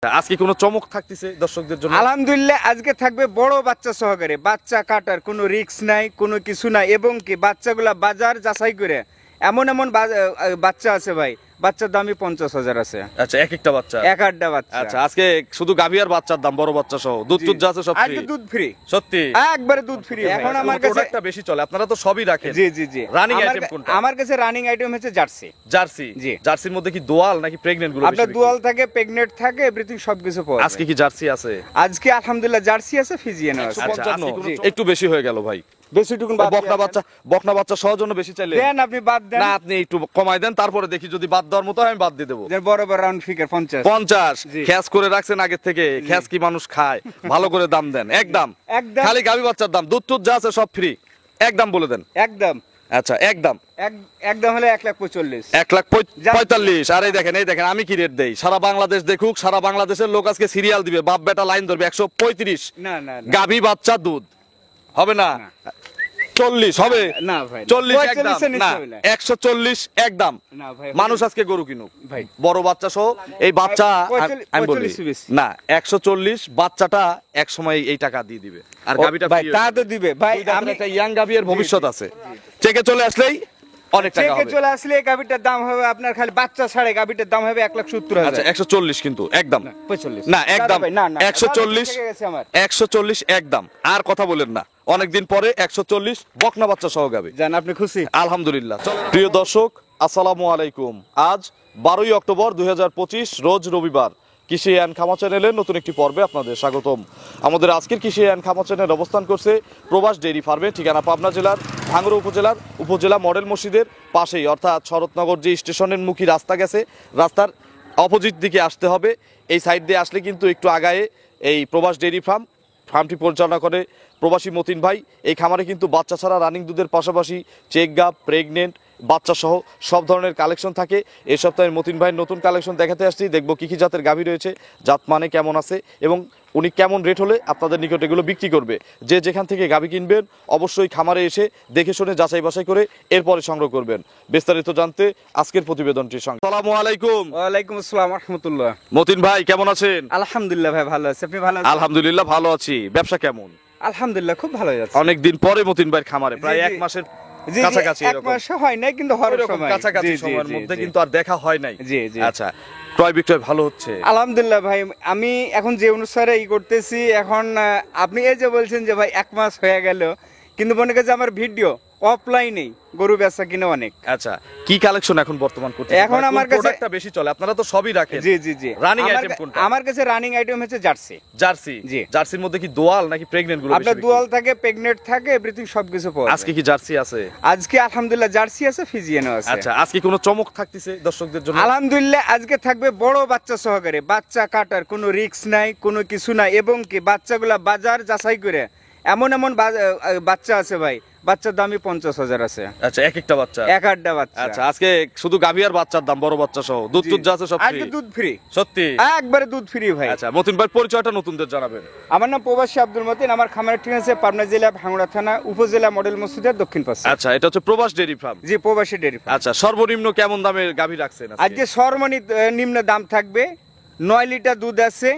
আজকে কোনো চমক থাকতেছে দর্শকদের জন্য? আলহামদুলিল্লাহ আজকে থাকবে বড় বাচ্চা সহকারে, বাচ্চা কাটার কোনো রিস্ক নাই, কোনো কিছু নাই, এবং কি বাচ্চাগুলা বাজার যাচাই করে এমন এমন বাচ্চা আছে ভাই, বাচ্চার দামই 50,000 আছে। আচ্ছা, এক একটা বাচ্চা, এক আড্ডা বাচ্চা। আচ্ছা, আজকে শুধু গাভী আর বাচ্চার দাম, বড় বাচ্চা সহ দুধ টুধ যা আছে সব ফ্রি? আজকে দুধ ফ্রি, সত্যি একবারে দুধ ফ্রি। এখন আমার কাছে প্রোডাক্টটা বেশি চলে, আপনারা তো সবই রাখেন। জি জি জি। রানিং আইটেম কোনটা? আমার কাছে রানিং আইটেম হচ্ছে জার্সি। জার্সি? জি। জার্সির মধ্যে কি দোয়াল নাকি প্রেগন্যান্ট গুলো? আপনার দোয়াল থাকে, প্রেগনেন্ট থাকে, এভরিথিং সবকিছু পাওয়া যায়। আজকে কি জার্সি আছে? আজকে আলহামদুলিল্লাহ জার্সি আছে, ফিজিয়ানও আছে। আচ্ছা, একটু বেশি হয়ে গেল ভাই। বেশিটুকুন বকনা বাচ্চা সহ জন্য বেশি চাইলে দেন, আপনি বাদ দেন না, আপনি একটু কমাই দেন, তারপরে দেখি যদি বাদ দেওয়ার মতো হয় আমি বাদ দিয়ে দেবো। বড় বড় রাউন্ড ফিগার 50 খ্যাস করে রাখছেন আগে থেকে, খ্যাস কি মানুষ খায়? ভালো করে দাম দেন, একদম খালি গাভী বাচ্চার দাম, দুধ টুধ যা আছে সব ফ্রি, একদম বলে দেন। একদম। আচ্ছা, একদম একদম হলে 1,45,000। 1,45,000। আর এই দেখেন আমি কি রেট দেই, সারা বাংলাদেশ দেখুক, সারা বাংলাদেশের লোক আজকে সিরিয়াল দিবে, বাপ বেটা লাইন ধরবে। 135 না না, গাভী বাচ্চা দুধ হবে না? 40 হবে না ভাই, 40 একদম না, 140 একদম। না ভাই, মানুষ আজকে গরু কিনুক ভাই, বড় বাচ্চা সহ। এই বাচ্চা আমি বলি 45 না, 140 বাচ্চাটা এক সময় এই টাকা দিয়ে দিবে, আর গাবিটা ভাই তা তো দিবে ভাই। আমি একটা ইয়াং গাবি এর ভবিষ্যৎ আছে, চেকে চলে আসলেই অনেক টাকা হবে। চলে আসলে এই গাবিটার দাম হবে আপনার, খালি বাচ্চা ছাড়ে গাবিটার দাম হবে 1,70,000। আচ্ছা, 140 কিন্তু একদম 45 না, একদম না 140 140 একদম। আর কথা বলেন না, অনেকদিন পরে 140 বকনা বাচ্চা সহ গাবি। জান আপনি খুশি? আলহামদুলিল্লাহ। প্রিয় দর্শক, আসসালামু আলাইকুম। আজ 12ই অক্টোবর 2025 রোজ রবিবার। কৃষি অ্যান্ড খামা চ্যানেলের নতুন একটি পর্বে আপনাদের স্বাগতম। আমাদের আজকের কৃষি অ্যান্ড খামা চ্যানেল অবস্থান করছে প্রবাস ডেইরি ফার্মে, ঠিকানা পাবনা জেলার ভাঙ্গুড়া উপজেলা মডেল মসজিদের পাশেই, অর্থাৎ শরৎনগর যে স্টেশনের মুখী রাস্তা গেছে, রাস্তার অপোজিট দিকে আসতে হবে। এই সাইড দিয়ে আসলে কিন্তু একটু আগায়ে এই প্রবাস ডেইরি ফার্মটি পরিচালনা করে প্রবাসী মতিন ভাই। এই খামারে কিন্তু বাচ্চা ছাড়া রানিং দুধের পাশাপাশি চেক গাব, প্রেগনেন্ট, বাচ্চা সহ সব ধরনের কালেকশন থাকে। এই সপ্তাহে মতিন ভাইয়ের নতুন কালেকশন দেখাতে আসছি, দেখবো কি কি জাতের গাভী রয়েছে, জাত মানে কেমন আছে, এবং উনি কেমন রেট হলে আপনাদের নিকট এগুলো বিক্রি করবে। যে যেখান থেকে গাভী কিনবেন অবশ্যই খামারে এসে দেখে শুনে যাচাই বাছাই করে এরপরে সংগ্রহ করবেন। বিস্তারিত জানতে আজকের প্রতিবেদনটির সঙ্গে। আসসালামু আলাইকুম। ওয়ালাইকুম আসসালাম ওয়া রাহমাতুল্লাহ। মতিন ভাই কেমন আছেন? আলহামদুলিল্লাহ ভাই ভালো আছি, আপনি ভালো আছেন? আলহামদুলিল্লাহ ভালো আছি। ব্যবসা কেমন? আলহামদুলিল্লাহ খুব ভালো যাচ্ছে। অনেকদিন পরে মতিন ভাইয়ের খামারে, প্রায় এক মাসের কাছাকাছি, এক মাস হয় নাই কিন্তু হওয়ার সময় কাছাকাছি সময়ের মধ্যে কিন্তু আর দেখা হয় নাই। জি জি। আচ্ছা, ক্রয় বিক্রয় ভালো হচ্ছে? আলহামদুলিল্লাহ ভাই, আমি এখন যে অনুসারে করতেছি, এখন আপনি এই যে বলছেন যে ভাই এক মাস হয়ে গেল, কিন্তু মনে করেন আমার ভিডিও অফলাইনেই গরু বেচা কিনে অনেক। আচ্ছা, কি কালেকশন এখন বর্তমান করতে? এখন আমার কাছে প্রোডাক্টটা বেশি চলে, আপনারা তো সবই রাখেন। জি জি জি। রানিং আইটেম কোনটা? আমার কাছে রানিং আইটেম হচ্ছে জার্সি। জার্সি? জি। জার্সির মধ্যে কি দোয়াল নাকি প্রেগন্যান্ট গুলো? আপনার দোয়াল থাকে, প্রেগনেন্ট থাকে, এভরিথিং সবকিছু পাওয়া যায়। আজকে কি জার্সি আছে? আজকে আলহামদুলিল্লাহ জার্সি আছে, ফিজিয়ানও আছে। আচ্ছা, আজকে কোনো চমক থাকতেছে দর্শকদের জন্য? আলহামদুলিল্লাহ আজকে থাকবে বড় বাচ্চা সহকারে, বাচ্চা কাটার কোনো রিস্ক নাই, কোনো কিছু নাই, এবং কি বাচ্চাগুলা বাজার যাচাই করে এমন এমন বাচ্চা আছে ভাই, বাচ্চার দামই 50,000 আছে। আচ্ছা, এক একটা বাচ্চা, এক আড্ডা বাচ্চা। আচ্ছা, আজকে শুধু গাভী আর বাচ্চার দাম, বড় বাচ্চা সহ দুধ টুধ যা আছে সব ফ্রি? আজকে দুধ ফ্রি, সত্যি একবারে দুধ ফ্রি ভাই। আচ্ছা, মতিন ভাই পরিচয়টা নতুনদের জানাবেন। আমার নাম প্রবাসী আব্দুল মতিন, আমার খামারের ঠিকানা আছে পাবনা জেলা ভাঙ্গুড়া থানা, উপজেলা মডেল মসজিদের দক্ষিণ পাশে। আচ্ছা, এটা হচ্ছে প্রবাস ডেইরি ফার্ম? জি, প্রবাসী ডেইরি ফার্ম। আচ্ছা, সর্বনিম্ন কেমন দামের গাভী রাখছেন আজকে? সর্বনিম্ন দাম থাকবে 9 লিটার দুধ আছে,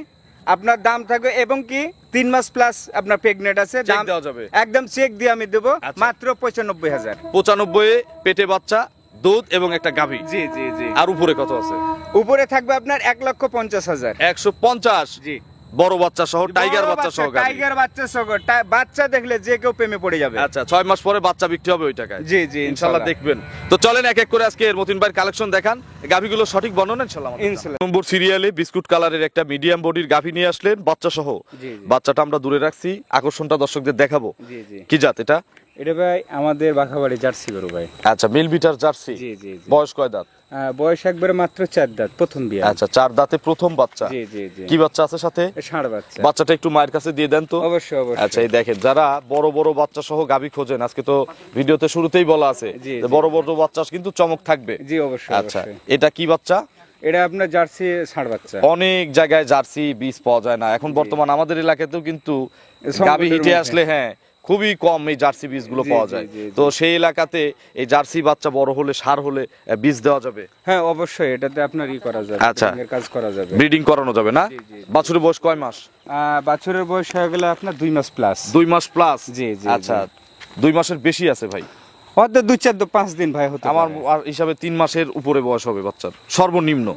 আপনার দাম থাকবে, এবং কি 3 মাস প্লাস আপনার প্রেগনেন্ট আছে, দাম দেওয়া যাবে একদম চেক দিয়ে আমি দেবো। আচ্ছা। মাত্র 95,000। 95 পেটে বাচ্চা, দুধ এবং একটা গাভী। জি জি জি। আর উপরে কত আছে? উপরে থাকবে আপনার 1,50,000। 150? জি। বড় বাচ্চা সহ, টাইগার বাচ্চা সহ গাভী? টাইগার বাচ্চা সহ, বাচ্চা দেখলে যে কেউ প্রেমে পড়ে যাবে। আচ্ছা, 6 মাস পরে বাচ্চা বিক্রি হবে ওই টাকায়? জি জি ইনশাআল্লাহ দেখবেন। তো চলেন এক এক করে আজকে মতিন ভাইয়ের কালেকশন দেখান, গাভীগুলো সঠিক বর্ণনা ইনশাআল্লাহ। নম্বর সিরিয়ালে বিস্কুট কালারের একটা মিডিয়াম বডির গাভী নিয়ে আসলেন বাচ্চা সহ। বাচ্চাটা আমরা দূরে রাখছি, আকর্ষণটা দর্শকদের দেখাবো। জি জি। কি জাত এটা? এটা ভাই আমাদের বাঘাবাড়ি জার্সি গরু ভাই। আচ্ছা, মিল বিটার জার্সি? জি জি। বয়স কয় দাঁত? বয়স একবারে মাত্র 4 দাঁত, প্রথম বিয়া। আচ্ছা, 4 দাঁতে প্রথম বাচ্চা। জি জি জি। কি বাচ্চা আছে সাথে? ষাঁড় বাচ্চা। বাচ্চাটা একটু মায়ের কাছে দিয়ে দেন তো। অবশ্যই অবশ্যই। আচ্ছা, এই দেখেন, যারা বড় বড় বাচ্চা সহ গাভী খোঁজেন, আজকে তো ভিডিওতে শুরুতেই বলা আছে যে বড় বড় বাচ্চা কিন্তু চমক থাকবে। জি অবশ্যই। আচ্ছা, এটা কি বাচ্চা? এটা আপনার জার্সি ষাঁড় বাচ্চা। অনেক জায়গায় জার্সি বীজ পাওয়া যায় না এখন বর্তমান, আমাদের এলাকাতেও কিন্তু গাভী হিটে আসলে হ্যাঁ খুবই কম এই জার্সি বীজগুলো জি, পাওয়া জি, যায়। জি, জি। তো সেই এলাকাতে এই জার্সি বাচ্চা বড় হলে সার হলে বীজ দেওয়া যাবে, হ্যাঁ অবশ্যই এটাতে আপনার করা যাবে, আচ্ছা। breeding এর কাজ করা যাবে। ব্রিডিং করানো যাবে না? জি, জি। বাছুরের বয়স কয় মাস? বাছুরের বয়স হয়ে গেলে আপনার 2 মাস প্লাস। 2 মাস প্লাস। জি, জি, আচ্ছা, 2 মাসের বেশি আছে ভাই। হয়তো 2-4-5 দিন ভাই হতে আমার পারে। হিসাবে 3 মাসের উপরে বয়স হবে বাচ্চার সর্বনিম্ন।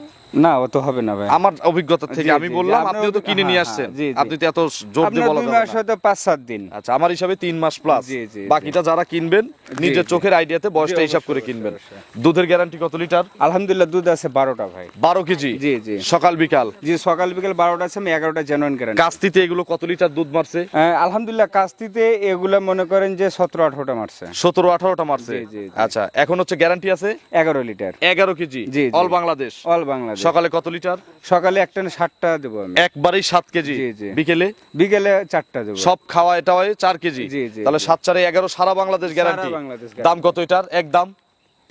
না অত হবে না ভাই। আমার অভিজ্ঞতা থেকে জি, আমি জি, বললাম, জি, আপনিও তো কিনে হ্যাঁ, নিয়ে হ্যাঁ, আসছেন, জি, জি। আপনি তো এত জোর দিয়ে আপনার বলা 2 যাবে মাস না। হয়তো 5-7 দিন। আচ্ছা, আমার হিসাবে 3 মাস প্লাস। জি, জি, বাকিটা যারা কিনবেন নিজের জি। চোখের আইডিয়াতে বয়সটা জি, হিসাব করে অবশ্যই, কিনবেন। অবশ্যই। দুধের গ্যারান্টি কত লিটার? আলহামদুলিল্লাহ দুধ আছে 12টা ভাই। 12 কেজি। জি, জি। সকাল বিকাল। জি সকাল বিকেল 12টা আছে, আমি 11টা জেনুইন গ্যারান্টি। কাস্তিতে এগুলো কত লিটার দুধ মারছে? আলহামদুলিল্লাহ কাস্তিতে এগুলা মনে করেন যে 17-18টা মারছে। 17-18টা মারছে। জি, জি, জি। আচ্ছা, এখন হচ্ছে গ্যারান্টি আছে 11 লিটার 11 কেজি। জি, জি। অল বাংলাদেশ। অল বাংলাদেশ। সকালে কত লিটার? সকালে একটা 7টা দেবো আমি। একবারেই 7 কেজি। জি, জি। বিকেলে বিকেলে 4টা দেবো। সব খাওয়া এটা হয় 4 কেজি। জি, জি, তাহলে জি। 7-4-11 সারা বাংলাদেশ গ্যারান্টি। বাংলাদেশ দাম কত এটার একদম?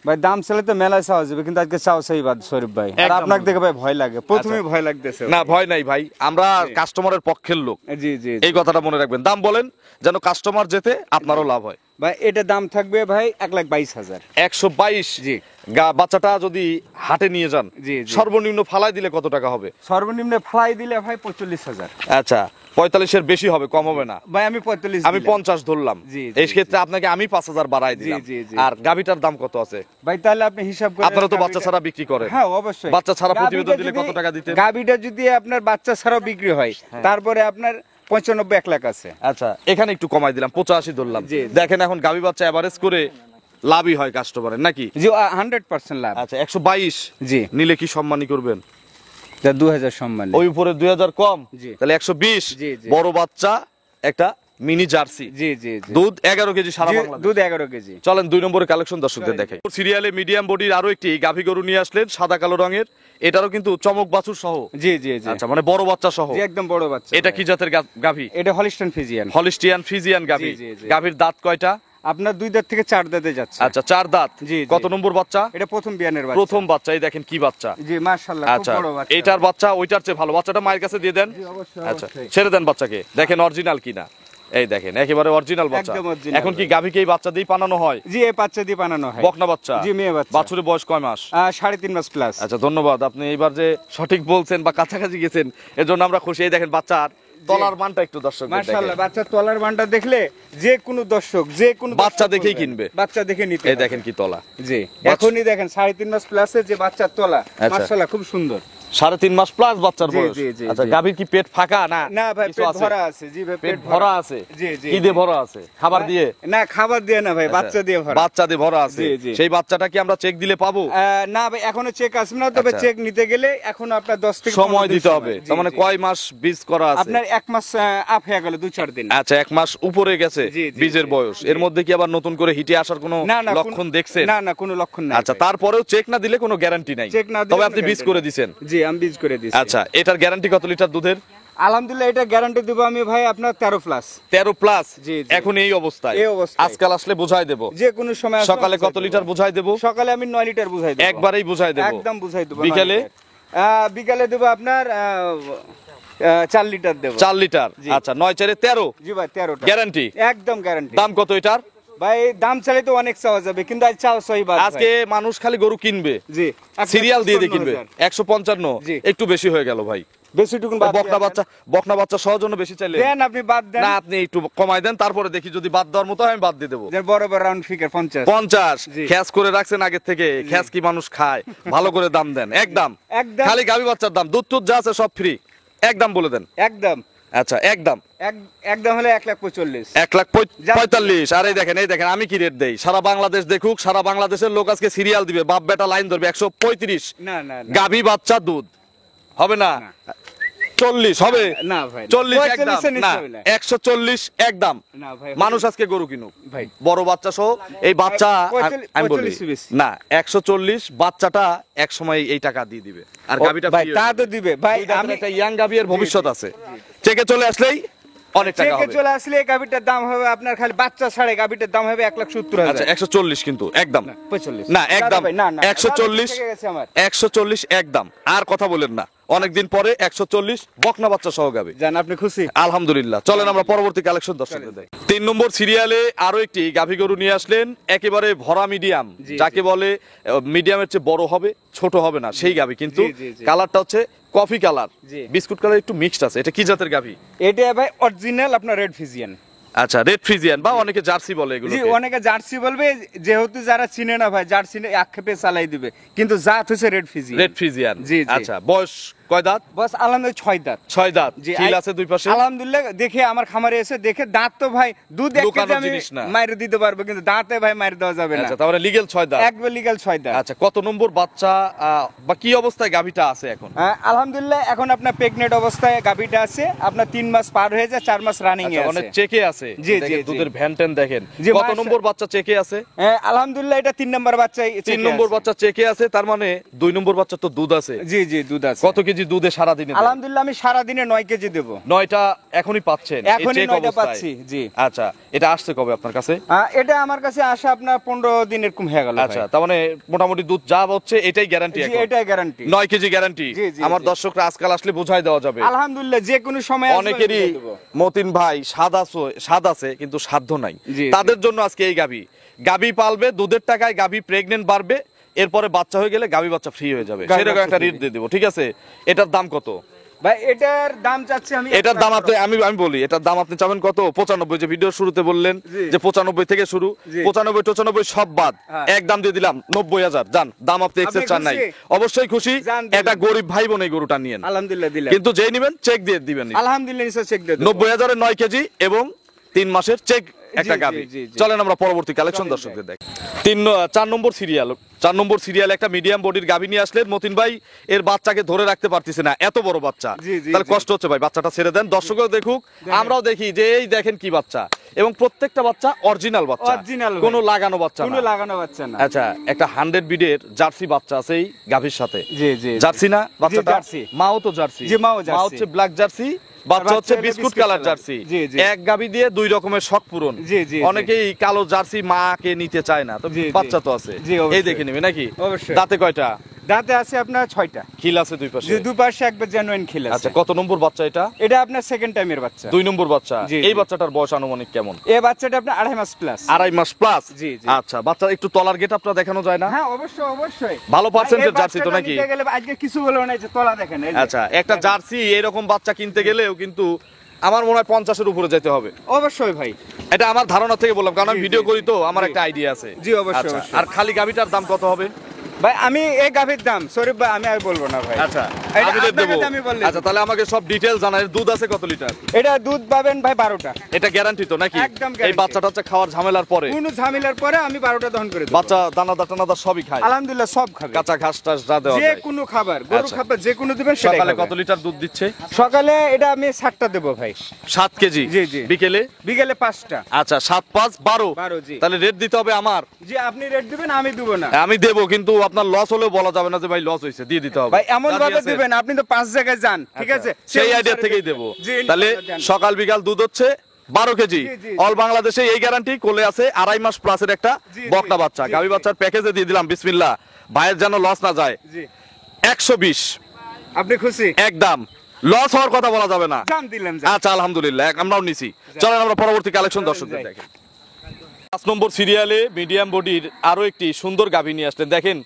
ভাই দাম চাইলে তো মেলায় চাওয়া যাবে, কিন্তু আজকে চাও সেই বাদ শরীফ ভাই। আর একদম আপনাকে বুঝি। দেখে ভাই ভয় লাগে, প্রথমে ভয় লাগতেছে। না, ভয় নাই ভাই, আমরা কাস্টমারের পক্ষের লোক, জি জি এই কথাটা মনে রাখবেন। দাম বলেন যেন কাস্টমার যেতে আপনারও লাভ হয়। ভাই এটা দাম থাকবে ভাই 1,22,000। 122। জি। বাচ্চাটা যদি হাটে নিয়ে যান, জি, জি। সর্বনিম্ন ফালাই দিলে কত টাকা হবে? সর্বনিম্ন ফ্লাই দিলে ভাই 45,000। আচ্ছা, 45-এর বেশি হবে, কম হবে না? ভাই আমি 45 আমি 50 ধরলাম। জি, জি, এই ক্ষেত্রে আপনাকে আমি 5,000 বাড়াই দিলাম। জি, জি। আর গাভিটার দাম কত আছে? ভাই তাহলে আপনি হিসাব করেন। আপনারা তো বাচ্চা ছাড়া বিক্রি করেন। হ্যাঁ অবশ্যই। বাচ্চা ছাড়া প্রতিবেদন গাভীটা দিলে যদি- কত টাকা দিতেন? গাভীটা যদি আপনার বাচ্চা ছাড়াও বিক্রি হয়, তারপরে আপনার 95-1 লাখ আছে। আচ্ছা, এখানে একটু কমাই দিলাম, 85 ধরলাম। জি। দেখেন এখন গাভী বাচ্চা এভারেজ করে লাভই হয় কাস্টমারের নাকি? জি 100% লাভ। আচ্ছা, 122 জি নিলে কি সম্মানী করবেন? 2000 সম্মান। ওই উপরে 2000 কম, জি। তাহলে 120। জি, জি। বড় বাচ্চা একটা মিনি জার্সি, জি জি জি। দুধ 11 কেজি সারা জি, বাংলাদেশ। দুধ 11 কেজি। চলেন 2 নম্বরে কালেকশন দর্শকদের চলেন। দেখাই। সিরিয়ালে মিডিয়াম বডির আরো একটি গাভী গরু নিয়ে আসলেন, সাদা কালো রঙের। এটারও কিন্তু চমক বাছুর সহ। জি জি জি। আচ্ছা, মানে বড় বাচ্চা সহ। জি একদম বড় বাচ্চা। এটা কি জাতের গাভী? এটা হলিস্টাইন ফ্রিজিয়ান। হলিস্টিয়ান ফ্রিজিয়ান গাভী। জি, জি, জি। গাভীর দাঁত কয়টা? আপনার 2 দাঁত থেকে 4 দাঁতে যাচ্ছে। আচ্ছা, 4 দাঁত। জি, জি। কত নম্বর বাচ্চা? এটা প্রথম বিয়ানের বাচ্চা। প্রথম বাচ্চা। এই দেখেন কি বাচ্চা। জি মাশাআল্লাহ খুব আচ্ছা, বড় বাচ্চা। এটার বাচ্চা ওইটার চেয়ে ভালো। বাচ্চাটা মায়ের কাছে দিয়ে দেন। জি অবশ্যই আচ্ছা, অবশ্যই। ছেড়ে দেন বাচ্চাকে, দেখেন অরিজিনাল কিনা। এই দেখেন একেবারে অরিজিনাল বাচ্চা। একদম original এখন কি ভাই। গাভীকে এই বাচ্চা দিয়ে পানানো হয়? জি এই বাচ্চা দিয়ে বানানো হয়। বকনা বাচ্চা? জি মেয়ে বাচ্চা। বাছুরের বয়স কয় মাস? 3.5 মাস প্লাস। আচ্ছা, ধন্যবাদ। আপনি এইবার যে সঠিক বলছেন বা কাছাকাছি গেছেন, এর জন্য আমরা খুশি। এই দেখেন বাচ্চার তলার মানটা একটু দর্শক মাশাআল্লাহ বাচ্চার তলার বানটা দেখলে যে কোনো দর্শক যে কোনো বাচ্চা দর্শক দেখেই বলবেন। কিনবে। বাচ্চা দেখে নিতে এই হবে। দেখেন কি তলা। জি এখনই দেখেন 3.5 মাস প্লাসে যে বাচ্চার তলা আচ্ছা। মাশাআল্লাহ খুব সুন্দর। 3.5 মাস প্লাস বাচ্চার জি, বয়স। জি, জি, আচ্ছা, জি। গাভীর কি পেট ফাঁকা না? না ভাই কিছু পেট আছে? ভরা আছে। জি ভাই পেট ভরা আছে। জি, জি, কি দিয়ে জি। ভরা আছে? খাবার দিয়ে? না খাবার দিয়ে না ভাই বাচ্চা দিয়ে ভরা। বাচ্চা দিয়ে ভরা আছে। জি, জি। সেই বাচ্চাটা কি আমরা চেক দিলে পাবো? না ভাই এখনো চেক আসবে না, তবে আচ্ছা। চেক নিতে গেলে এখন আপনার 10 থেকে সময় 15 দিন দিতে হবে। জি, তার মানে জি। কয় মাস বীজ করা আছে? আপনার 1 মাস আপ হয়ে গেল 2-4 দিন। আচ্ছা, 1 মাস উপরে গেছে জি, জি, বীজের জি, বয়স। জি। এর মধ্যে কি আবার নতুন করে হিটে আসার কোনো না না লক্ষণ দেখছেন? না না কোনো লক্ষণ নাই। আচ্ছা, ভাই। তারপরেও চেক না দিলে কোনো গ্যারান্টি নাই। চেক না দিলে তবে কোনো আপনি বীজ guarantee করে নাই। দিছেন। জি আমি বীজ করে দিয়েছি। আচ্ছা, এটার গ্যারান্টি কত লিটার দুধের? আলহামদুলিল্লাহ এটা গ্যারান্টি দেব আমি ভাই আপনার 13 প্লাস। 13 প্লাস। জি, জি। এখন এই অবস্থায়? এই অবস্থায়। আজকাল আসলে বুঝাই দেব। যে কোনো সময় আসলে সকালে বুঝাই কত দেব। লিটার বুঝাই দেব? সকালে আমি 9 লিটার বুঝাই দেব। একবারেই বুঝাই দেব? একদম বুঝাই দেব। বিকালে? বিকালে দেব আপনার 4 লিটার দেব। 4 লিটার। জি। আচ্ছা, 9-4-13 জি ভাই 13টা। গ্যারান্টি। একদম গ্যারান্টি। দাম কত এটার? ভাই দাম চাইলে তো অনেক চাওয়া যাবে, কিন্তু আজ চাও সহি বাদ ভাই। আজকে মানুষ খালি গরু কিনবে, জি সিরিয়াল দিয়ে দিয়ে কিনবে। 155,000 155 জি। একটু বেশি হয়ে গেল ভাই। বেশিটুকুন বাদ বকনা বাচ্চা সহ জন্য বেশি চাইলে দেন, আপনি বাদ দেন। না, আপনি একটু কমাই দেন, তারপরে দেখি যদি বাদ দেওয়ার মতো হয় আমি বাদ দিয়ে দেবো। যে বড় বড় রাউন্ড ফিগার 50। 50 জি। খ্যাস করে রাখছেন আগে থেকে। খ্যাস কি মানুষ খায়? ভালো করে দাম দেন। একদম একদম। খালি গাভী বাচ্চার দাম, দুধ টুধ যা আছে সব ফ্রি। একদম বলে দেন। একদম আচ্ছা, একদম একদম হলে 1,45,000। 1,45,000। আর এই দেখেন আমি কি রেট দেই, সারা বাংলাদেশ দেখুক, সারা বাংলাদেশের লোক আজকে সিরিয়াল দিবে, বাপ বেটা লাইন ধরবে। 135 না না না। গাভী বাচ্চা দুধ হবে না? 40 হবে না ভাই 40 একদম 45 না, হবে না। 140 একদম। না ভাই মানুষ আজকে গরু কিনুক ভাই। বড় বাচ্চা সহ। এই বাচ্চা 45 আমি বলি 45 না, 140 বাচ্চাটা এক সময় এই টাকা দিয়ে দিবে। আর গাভীটা ভাই তা তো দিবে ভাই। আমি আমি একটা ইয়াং গাভী এর ভবিষ্যৎ আছে। চেকে চলে আসলেই অনেক টাকা চেকে হবে। চলে আসলে এই গাভিটার দাম হবে আপনার খালি বাচ্চা ছাড়ে গাভিটার দাম হবে 1,70,000। আচ্ছা, 140 কিন্তু একদম 45 না, একদম না না 140 থেকে গেছে আমার। 140 একদম। আর কথা বলেন না, অনেকদিন পরে 140 বকনা বাচ্চা সহ গাবি। জান আপনি খুশি? আলহামদুলিল্লাহ। চলেন আমরা পরবর্তী কালেকশন দর্শকদের দেই। 3 নম্বর সিরিয়ালে আরো একটি গাভী গরু নিয়ে আসলেন, একেবারে ভরা মিডিয়াম, জি, যাকে বলে মিডিয়ামের চেয়ে বড় হবে, ছোট হবে না সেই গাভী, কিন্তু জি, জি, জি। কালারটা হচ্ছে কফি কালার, জি। বিস্কুট কালার একটু মিক্সড আছে। এটা কি জাতের গাভী? এটা ভাই অরিজিনাল আপনার রেড ফিজিয়ান। আচ্ছা, রেড ফ্রিজিয়ান বা অনেকে জার্সি বলে এগুলো। জি, অনেকে জার্সি বলবে, যেহেতু যারা চিনে না ভাই জার্সি আক্ষেপে চালাই দিবে, কিন্তু জাত হচ্ছে রেড ফিজিয়ান। Red Friesian. জি, জি। আচ্ছা, বয়স কয় দাঁত? বস আলহামদুলিল্লাহ 6 দাঁত। 6 দাঁত। জি, খিল আছে দুই পাশে? আলহামদুলিল্লাহ। দেখে আমার খামারে এসে দেখে দাঁত তো ভাই দুধ এক লুকানোর কেজি আমি জিনিস না। মাইরে দিতে পারবো, কিন্তু দাঁতে ভাই মাইরে দেওয়া যাবে না। আচ্ছা, তাহলে লিগ্যাল 6 দাঁত। একবার লিগ্যাল 6 দাঁত। আচ্ছা, কত নম্বর বাচ্চা বা কি অবস্থায় গাভীটা আছে এখন? আলহামদুলিল্লাহ এখন আপনার প্রেগনেন্ট অবস্থায় গাভীটা আছে, আপনার 3 মাস পার হয়ে যায়, 4 মাস রানিং এ আচ্ছা, আছে। অনেক চেকে আছে। জি, দেখেন জি, জি। দুধের ভ্যানটেন দেখেন। জি, কত মাশা- নম্বর বাচ্চা চেকে আছে? আলহামদুলিল্লাহ এটা 3 নম্বর বাচ্চাই। 3 নম্বর বাচ্চা চেকে আছে, তার মানে 2 নম্বর বাচ্চা তো দুধ আছে। জি, জি, দুধ আছে। কত কেজি দুধে সারা দিনে? আলহামদুলিল্লাহ আমি সারা দিনে 9 কেজি দেব। 9টা এখনই পাচ্ছেন? এই এখনই চেক 9টা অবস্থায়? পাচ্ছি। জি। আচ্ছা, এটা আসছে কবে আপনার কাছে? এটা আমার কাছে আসা আপনার 15 দিন এরকম হয়ে গেল। আচ্ছা, তার মানে মোটামুটি দুধ যা হচ্ছে এটাই গ্যারান্টি জি, এখন? এটাই গ্যারান্টি। 9 KG guarantee. জি, জি, আমার জি। দর্শকরা আজকাল আসলে বোঝাই দেওয়া যাবে। আলহামদুলিল্লাহ যে কোনো সময় আসবে, অনেকেরই আমি দিয়ে দেব। মতিন ভাই স্বাদ আছে কিন্তু সাধ্য নাই, জি, তাদের জন্য আজকে এই গাভী পালবে, দুধের টাকায় গাভী প্রেগনেন্ট বাড়বে, এরপরে বাচ্চা হয়ে গেলে গাভী বাচ্চা ফ্রি হয়ে যাবে, গাভী সেরকম বাচ্চা একটা free। রেট দিয়ে দেবো। ঠিক আছে, এটার দাম কত? ভাই এটার দাম চাচ্ছি আমি, এটার দাম আপনি আমি বলি, এটার দাম আপনি চাবেন কত? 95। যে ভিডিওর শুরুতে বললেন জি। যে 95 থেকে শুরু, জি। 95 সব বাদ, হ্যাঁ। এক দাম দিয়ে দিলাম 90,000। জান, দাম আপনি এক্সেস চান নাই? খুশি? অবশ্যই খুশি। জান, দিলাম। এটা গরিব ভাই বোন এই গরুটা নিয়েন, আলহামদুলিল্লাহ দিলাম। কিন্তু যেই নিবেন চেক দিয়ে দিবেন। আলহামদুলিল্লাহ নিশ্চয় চেক দিয়ে দেব। 90,000-এর 9 কেজি এবং 3 মাসের চেক একটা জি, গাভী। জি, জি। চলেন আমরা পরবর্তী কালেকশন চলেন দর্শকদের দেখ। 4 নম্বর সিরিয়াল একটা মিডিয়াম বডির গাভী নিয়ে আসলেন মতিন ভাই। এর বাচ্চাকে ধরে রাখতে পারতেছে না, এত বড় বাচ্চা। জি, জি, তাহলে জি। কষ্ট হচ্ছে ভাই, বাচ্চাটা ছেড়ে দেন, দর্শকও দেখুক, আমরাও দেখি যে এই দেখেন কি বাচ্চা, এবং প্রত্যেকটা বাচ্চা অরিজিনাল বাচ্চা, Original ভাই। কোনো লাগানো বাচ্চা কোনো না। লাগানো বাচ্চা না। আচ্ছা, একটা 100 বিডের জার্সি বাচ্চা আছে এই গাভীর সাথে। জি, জি, জি। জার্সি না বাচ্চাটা? জার্সি। মাও তো জার্সি। জি, মাও জার্সি। মা হচ্ছে ব্ল্যাক জার্সি, বাচ্চা হচ্ছে হলো biscuit biscuit colour colour. Jersey. জি, জি। এক গাভী দিয়ে 2 রকমের শখ পূরণ। জি, জি, জি। অনেকেই কালো জার্সি মাকে নিতে চায় না, তো জি, জি। বাচ্চা তো আছে, জি, অবশ্যই। এই দেখে নিবে নাকি? অবশ্যই। দাঁতে কয়টা? দাঁতে আছে আপনার 6টা। খিল আছে দুই পাশে? যে দুপাশে একবার জেনুইন খিল আছে। আচ্ছা, কত নম্বর বাচ্চা এটা? এটা আপনার সেকেন্ড টাইমের বাচ্চা। 2 নম্বর বাচ্চা। জি, এই জি। বাচ্চাটার বয়স আনুমানিক কেমন? এই বাচ্চাটা আপনার 2.5 মাস প্লাস। 2.5 মাস প্লাস। জি, জি। আচ্ছা, বাচ্চা একটু তলার গেট আপনারা দেখানো যায় না? হ্যাঁ অবশ্যই অবশ্যই। ভালো পার্সেন্টের এই জার্সি তো বাচ্চাটা নাকি? নিতে গেলে আজকে কিছু বলবো না, এই যে তলা দেখেন এই যে। আচ্ছা, একটা জার্সি এরকম বাচ্চা কিনতে গেলেও কিন্তু আমার মনে হয় 50-এর উপরে যেতে হবে। অবশ্যই ভাই। এটা আমার ধারণা থেকে বললাম, কারণ আমি জি, ভিডিও জি, করি তো, জি। আমার জি। একটা আইডিয়া আছে। জি, অবশ্যই, আচ্ছা, অবশ্যই। আর খালি গাভিটার দাম কত হবে? ভাই আমি এই গাভীর দাম শরীফ ভাই আমি আর বলবো না ভাই। আচ্ছা, এটা আমি আপনার দেবো। কাছে আমি বললে আচ্ছা, তাহলে আমাকে সব ডিটেইলস জানান। এর দুধ আছে কত লিটার? এটা দুধ পাবেন ভাই 12টা। এটা গ্যারান্টি তো নাকি? একদম এই guarantee। বাচ্চাটা হচ্ছে খাওয়ার ঝামেলার পরে? কোনো ঝামেলার পরে আমি 12টা দহন করে দেব। বাচ্চা দানাদার টানাদার সবই খায়? আলহামদুলিল্লাহ সব খাবে। কাঁচা ঘাস টাস যা দেওয়া যে যায়। কোনো খাবার, গরু আচ্ছা। খাবার যে কোনো দিবেন সেটাই সকালে খাবে। কত লিটার দুধ দিচ্ছে? সকালে এটা আমি 7টা দেব ভাই। 7 কেজি। জি, জি। বিকেলে? বিকেলে 5টা। আচ্ছা, 7 5 12। 12 জি। তাহলে রেট দিতে হবে আমার? জি আপনি রেট দিবেন আমি দেব না। আমি দেবো, কিন্তু আপনার লস হলেও বলা যাবে না যে ভাই লস হয়েছে, দিয়ে দিতে হবে। ভাই এমন রাজি ভাবে আছেন? দিবেন, আপনি তো 5 জায়গায় যান, ঠিক আচ্ছা, আছে? সেই আইডিয়া অনুসারে থেকেই দিবেন। দেবো। জি, তাহলে ইনশাআল্লাহ দেন। সকাল বিকাল দুধ হচ্ছে 12 কেজি। জি, জি, অল বাংলাদেশে এই গ্যারান্টি। কোলে আছে 2.5 মাস প্লাসের একটা জি, জি, বকনা বাচ্চা। জি, গাভী জি। বাচ্চার প্যাকেজে দিয়ে দিলাম, বিসমিল্লাহ, ভাইয়ের যেন লস না যায়। জি 120 আপনি খুশি? একদম, লস হওয়ার কথা বলা যাবে না। জান দিলাম জান। আচ্ছা, আলহামদুলিল্লাহ, আমরাও নিছি। চলেন আমরা পরবর্তী কালেকশন দর্শকদের যাই। দেখেন। 5 নম্বর সিরিয়ালে মিডিয়াম বডির আরো একটি সুন্দর গাভী নিয়ে আসলেন। দেখেন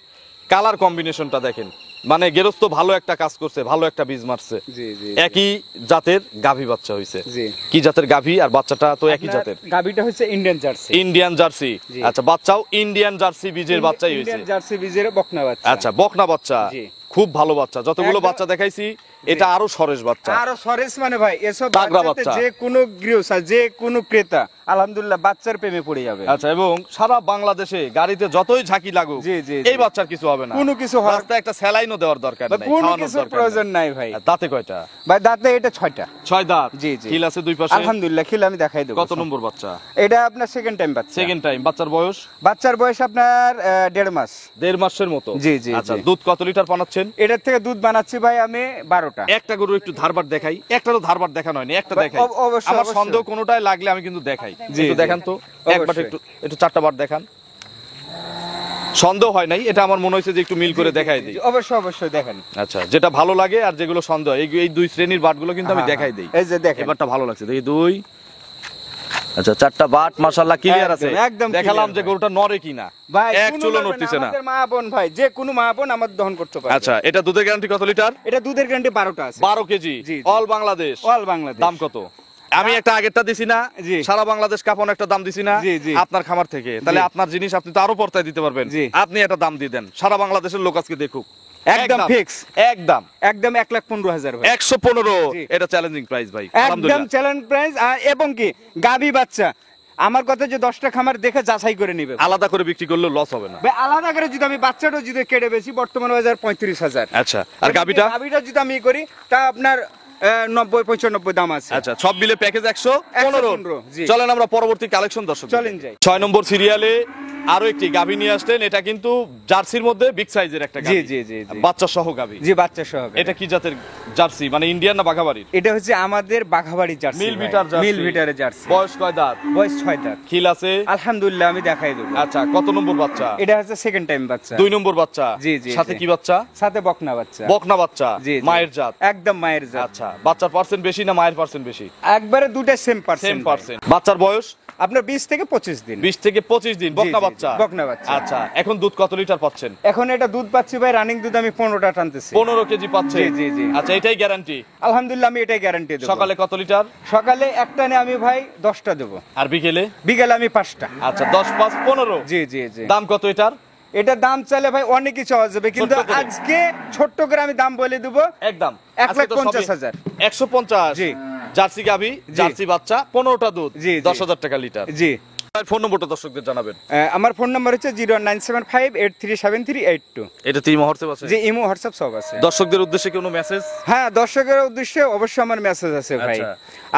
কালার কম্বিনেশনটা দেখেন, মানে গেরস্ত ভালো একটা কাজ করছে, ভালো একটা বীজ মারছে। জি জি। একই জাতের গাভী বাচ্চা হইছে। জি। কি জাতের গাভী? আর বাচ্চাটা তো একই জাতের, গাবিটা হচ্ছে ইন্ডিয়ান জার্সি। Indian Jersey. জি। আচ্ছা, বাচ্চাও ইন্ডিয়ান জার্সি বীজের বাচ্চাই হইছে। ইন্ডিয়ান জার্সি বীজের বকনা বাচ্চা। আচ্ছা, বকনা বাচ্চা, জি। খুব ভালো বাচ্চা। যতগুলো একদম- বাচ্চা দেখাইছি এটা আরো সরেস বাচ্চা। আরো সরেস মানে ভাই এসব তাগড়া বাচ্চাতে বাচ্চা। যে কোনো গৃহস্থ যে কোনো ক্রেতা আলহামদুলিল্লাহ বাচ্চার প্রেমে পড়ে যাবে। আচ্ছা, এবং সারা বাংলাদেশে গাড়িতে যতই ঝাঁকি লাগুক, জি, জি, এই জি। বাচ্চার কিছু হবে না। কোনো কিছু হওয়ার- রাস্তায় একটা স্যালাইনও দেওয়ার দরকার বা নাই, কোনো খাওয়ানোর কিছু দরকার প্রয়োজন নাই। নাই ভাই। আর দাঁতে কয়টা? ভাই দাঁতে এটা 6টা। 6 দাঁত। জি, জি। খিল আছে দুই পাশে? আলহামদুলিল্লাহ খিল আমি দেখাই দেবো। কত নম্বর বাচ্চা? এটা আপনার সেকেন্ড টাইম বাচ্চা। Second time. বাচ্চার বয়স? বাচ্চার বয়স আপনার 1.5 মাস। 1.5 মাসের মতো। জি, জি, আচ্ছা, জি। দুধ কত লিটার পানাচ্ছেন? এটার থেকে দুধ বানাচ্ছি ভাই আমি 12টা। একটা গরু একটু ধারবার দেখাই। একটারও ধারবার দেখানো হয়নি, একটা দেখাই। অবশ্যই, আমার অবশ্যই। সন্দেহ কোনোটাই লাগলে আমি কিন্তু দেখাই। জি, একটু জি। দেখান তো, একবার অবশ্যই। একটু 4টা বার দেখান। সন্দেহ হয় নাই, এটা আমার মনে হয়েছে যে একটু মিল করে দেখাই দিই। অবশ্যই অবশ্যই দেখেন। আচ্ছা, যেটা ভালো লাগে আর যেগুলো সন্দেহ, এই দুই শ্রেণীর বাটগুলো কিন্তু আমি দেখাই দিই। এই যে দেখেন, এবারটা ভালো লাগছে, দেখি দুই। আচ্ছা, চারটা বাট মাশাআল্লাহ ক্লিয়ার আছে, একদম দেখালাম clear যে ভাই। গরুটা নড়ে কিনা, ভাই এক কোনো চুলো নড়বে না, নড়তেছে না। আমাদের মা বোন ভাই, যে কোনো মা বোন আমার দহন করতে পারে। আচ্ছা, এটা দুধের গ্যারান্টি কত লিটার? এটা দুধের গ্যারান্টি 12টা আছে। 12 কেজি, জি, জি। অল বাংলাদেশ। অল বাংলাদেশ। দাম কত? আমি একটা আগেরটা দিছি না, জি। সারা বাংলাদেশ কাপন একটা দাম দিছি না জি, জি। আপনার খামার থেকে, তাহলে জি। আপনার জিনিস আপনি তো আরো পর্তায় দিতে পারবেন। জি। আপনি একটা দাম দিয়ে দেন, সারা বাংলাদেশের লোক আজকে দেখুক। একদম ফিক্স, একদম একদম 1,15,000 ভাই। 115। জি। এটা চ্যালেঞ্জিং প্রাইস ভাই, একদম আলহামদুলিল্লাহ। Challenge price. এবং কি গাবি বাচ্চা, আমার কথা যে 10টা খামার দেখে যাচাই করে নিবে আলাদা করে বিক্রি করলে লস হবে না। ভাই। আলাদা করে যদি আমি বাচ্চাটা যদি কেটে বেশি, বর্তমান বাজার 35,000। আচ্ছা, আর গাবিটা? গাবিটা যদি আমি ই করি, তা আপনার 90-95 দাম আছে। আচ্ছা, সব মিলে প্যাকেজ 115। জি। চলেন আমরা পরবর্তী কালেকশন দর্শক চলেন যাই। 6 নম্বর সিরিয়ালে আরো একটি গাভী নিয়ে আসলেন। এটা কিন্তু জার্সির মধ্যে বিগ সাইজের একটা গাভী। জি, জি, জি। বাচ্চা সহ গাভী। জি, বাচ্চা সহ। এটা কি জাতের জার্সি, মানে ইন্ডিয়ান না বাঘাবাড়ির? এটা হচ্ছে আমাদের বাঘাবাড়ি জার্সি। মিল বিটার জার্সি। মিল বিটারের জার্সি। বয়স কয় দাঁত? বয়স 6 দাঁত। খিল আছে? আলহামদুলিল্লাহ, আমি দেখাই দেব। আচ্ছা, কত নম্বর বাচ্চা? এটা হচ্ছে সেকেন্ড টাইম বাচ্চা। 2 নম্বর বাচ্চা। জি, জি, সাথে জি। কি বাচ্চা? সাথে বকনা বাচ্চা। বকনা বাচ্চা। জি, জি। মায়ের জাত? একদম মায়ের জাত। আচ্ছা, বাচ্চার পার্সেন্ট বেশি না মায়ের পার্সেন্ট বেশি? একবারে দুটো সেম সেম পার্সেন্ট। পার্সেন্ট। বাচ্চার বয়স আপনার 20 থেকে 25 দিন। 20 থেকে 25 দিন। বকনা জি, জি, বাচ্চা? বকনা বাচ্চা। আচ্ছা, এখন দুধ কত লিটার পাচ্ছেন? এখন এটা দুধ পাচ্ছি ভাই, রানিং দুধ আমি 15টা টানতেছি। 15 কেজি পাচ্ছে? জি, জি, জি। আচ্ছা, এটাই গ্যারান্টি? আলহামদুলিল্লাহ, আমি এটাই গ্যারান্টি দেব। সকালে কত লিটার? সকালে একটা নে আমি ভাই 10টা দেব। আর বিকেলে? বিকেলে আমি 5টা। আচ্ছা, 10 5 15। জি, জি, জি। দাম কত এটার? এটা দাম চাইলে ভাই অনেক কিছু হওয়া যাবে, কিন্তু ছোট্ট করে। আজকে ছোট্ট করে আমি দাম বলে দেবো একদম 1,50,000। 150। জি। জার্সি গাভী, জার্সি বাচ্চা, 15টা দুধ, জি, জি। 10,000 টাকা লিটার। জি। ফোন নম্বরটা দর্শকদের জানাবেন। আমার ফোন নাম্বার হচ্ছে 09758373382। এটা তিন হোয়াটসঅ্যাপ আছে? যে ইমো হোয়াটসঅ্যাপ সব আছে। দর্শকদের উদ্দেশ্যে কোনো মেসেজ? হ্যাঁ, দর্শকের উদ্দেশ্যে অবশ্যই আমার মেসেজ আছে ভাই। আচ্ছা।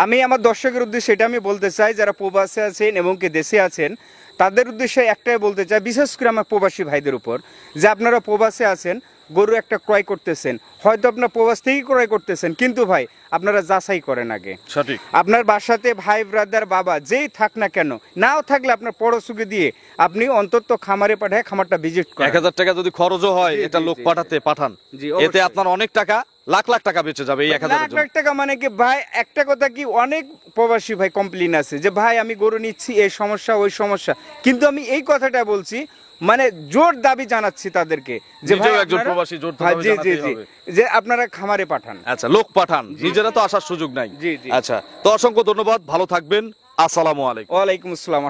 আমি আমার দর্শকের উদ্দেশ্যে এটা আমি বলতে চাই, যারা প্রবাসে আছেন এবং কি দেশে আছেন, তাদের উদ্দেশ্যে একটাই বলতে চাই, বিশেষ করে আমার প্রবাসী ভাইদের উপর, যে আপনারা প্রবাসে আছেন, গরু একটা ক্রয় করতেছেন, হয়তো আপনার প্রবাস থেকেই ক্রয় করতেছেন, কিন্তু ভাই আপনারা যাচাই করেন আগে। সঠিক। আপনার বাসাতে ভাই ব্রাদার বাবা যেই থাক না কেন, নাও থাকলে আপনার পড়শুকে দিয়ে আপনি অন্তত খামারে পাঠায় খামারটা ভিজিট করেন। 1000 টাকা যদি খরচও হয়, জি, এটা জি, লোক জি। পাঠাতে পাঠান। জি, এতে অবশ্যই। আপনার অনেক টাকা, লাখ লাখ টাকা বেঁচে যাবে এই 1000 লাখ এর জন্য। লাখ টাকা মানে কি ভাই, একটা কথা কি, অনেক প্রবাসী ভাই কমপ্লেন আছে যে ভাই আমি গরু নিচ্ছি, এই সমস্যা ওই সমস্যা, কিন্তু আমি এই কথাটা বলছি, মানে জোর দাবি জানাচ্ছি তাদেরকে যে ভাই নিজেও একজন আপনারা- প্রবাসী, জোর তো হ্যাঁ, দাবি জি, জি, জানাতেই জি, হবে। যে আপনারা খামারে পাঠান। আচ্ছা, লোক পাঠান, নিজেরা তো আসার সুযোগ নাই। জি, জি। আচ্ছা, তো অসংখ্য ধন্যবাদ, ভালো থাকবেন, আসসালামু আলাইকুম। ওয়ালাইকুম আসসালাম।